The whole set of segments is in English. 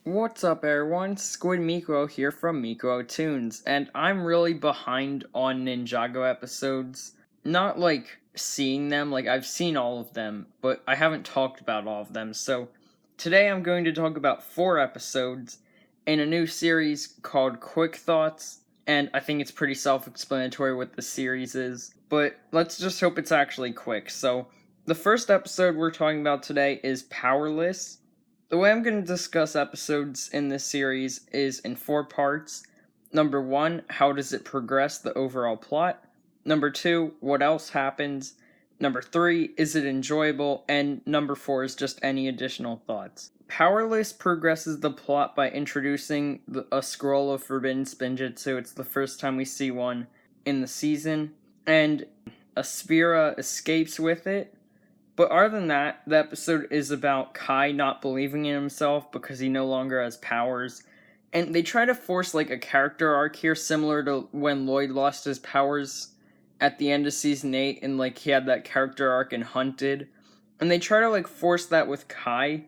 What's up, everyone? Squid Miko here from Miko Tunes, and I'm really behind on Ninjago episodes. Not like seeing them, like I've seen all of them, but I haven't talked about all of them. So today I'm going to talk about 4 episodes in a new series called Quickthoughts, and I think it's pretty self-explanatory what the series is. But let's just hope it's actually quick. So the first episode we're talking about today is Powerless. The way I'm going to discuss episodes in this series is in 4 parts. Number 1, how does it progress the overall plot? Number 2, what else happens? Number 3, is it enjoyable? And number 4 is just any additional thoughts. Powerless progresses the plot by introducing a scroll of forbidden spinjitzu. It's the first time we see one in the season. And Aspira escapes with it. But other than that, the episode is about Kai not believing in himself because he no longer has powers. And they try to force like a character arc here similar to when Lloyd lost his powers at the end of season 8 and like he had that character arc in Hunted. And they try to like force that with Kai.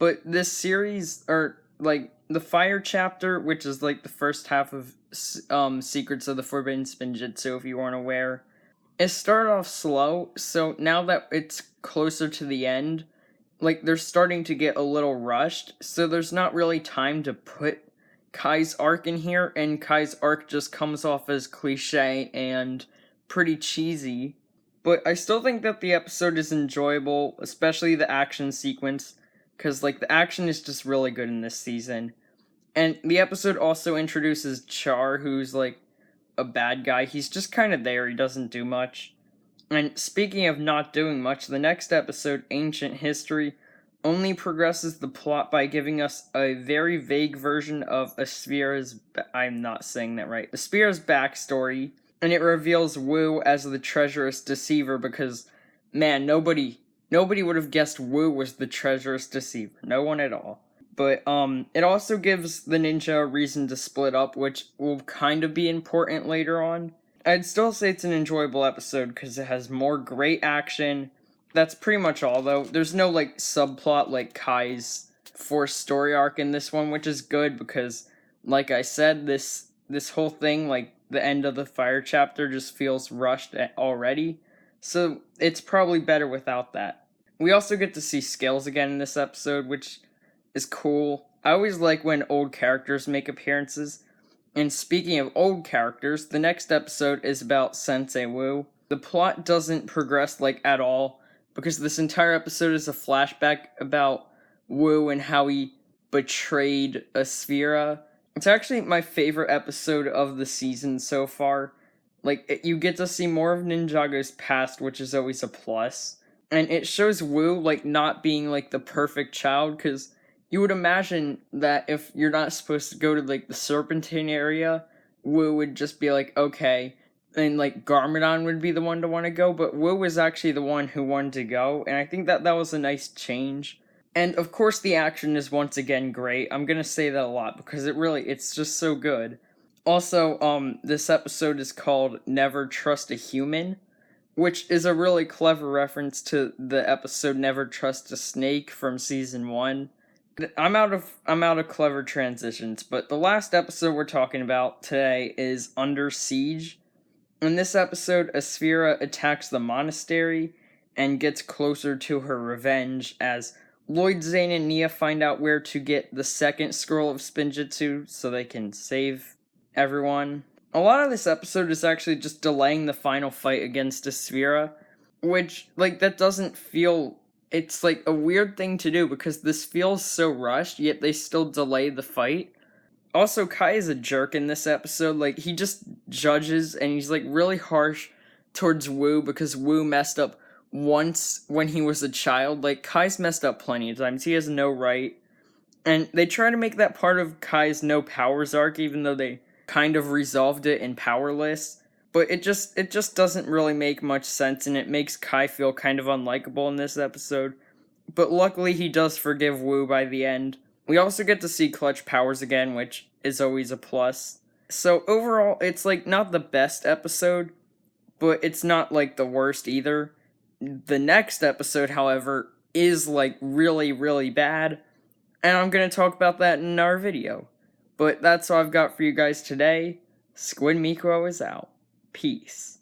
But this series, or like the Fire chapter, which is like the first half of Secrets of the Forbidden Spinjitzu, if you weren't aware, it started off slow, so now that it's closer to the end, like, they're starting to get a little rushed, so there's not really time to put Kai's arc in here, and Kai's arc just comes off as cliche and pretty cheesy. But I still think that the episode is enjoyable, especially the action sequence, because, like, the action is just really good in this season. And the episode also introduces Char, who's, like, a bad guy. He's just kind of there, he doesn't do much. And speaking of not doing much, the next episode, Ancient History, only progresses the plot by giving us a very vague version of Aspira's, I'm not saying that right, Aspira's backstory, and it reveals Wu as the treacherous deceiver because, man, nobody would have guessed Wu was the treacherous deceiver. No one at all. But it also gives the ninja a reason to split up, which will kind of be important later on. I'd still say it's an enjoyable episode because it has more great action. That's pretty much all, though. There's no like subplot like Kai's forced story arc in this one, which is good because, like I said, this whole thing, like the end of the Fire chapter, just feels rushed already. So it's probably better without that. We also get to see Scales again in this episode, which is cool. I always like when old characters make appearances. And speaking of old characters, the next episode is about Sensei Wu. The plot doesn't progress like at all because this entire episode is a flashback about Wu and how he betrayed Aspira. It's actually my favorite episode of the season so far. Like, you get to see more of Ninjago's past, which is always a plus. And it shows Wu, like, not being, like, the perfect child, because you would imagine that if you're not supposed to go to, like, the Serpentine area, Wu would just be like, okay, and, like, Garmadon would be the one to want to go, but Wu was actually the one who wanted to go, and I think that was a nice change. And, of course, the action is once again great. I'm gonna say that a lot, because it's just so good. Also, this episode is called Never Trust a Human, which is a really clever reference to the episode Never Trust a Snake from season 1. I'm out of clever transitions, but the last episode we're talking about today is Under Siege. In this episode, Aspira attacks the monastery and gets closer to her revenge as Lloyd, Zane, and Nia find out where to get the second scroll of Spinjitzu so they can save everyone. A lot of this episode is actually just delaying the final fight against Aspira, which, like, that doesn't feel... It's, like, a weird thing to do because this feels so rushed, yet they still delay the fight. Also, Kai is a jerk in this episode. Like, he just judges, and he's, like, really harsh towards Wu because Wu messed up once when he was a child. Like, Kai's messed up plenty of times. He has no right. And they try to make that part of Kai's no powers arc, even though they kind of resolved it in Powerless. But it just doesn't really make much sense, and it makes Kai feel kind of unlikable in this episode. But luckily he does forgive Wu by the end. We also get to see Clutch powers again, which is always a plus. So overall, it's like not the best episode, but it's not like the worst either. The next episode, however, is like really, really bad. and I'm going to talk about that in our video. But that's all I've got for you guys today. Squid Micro is out. Peace.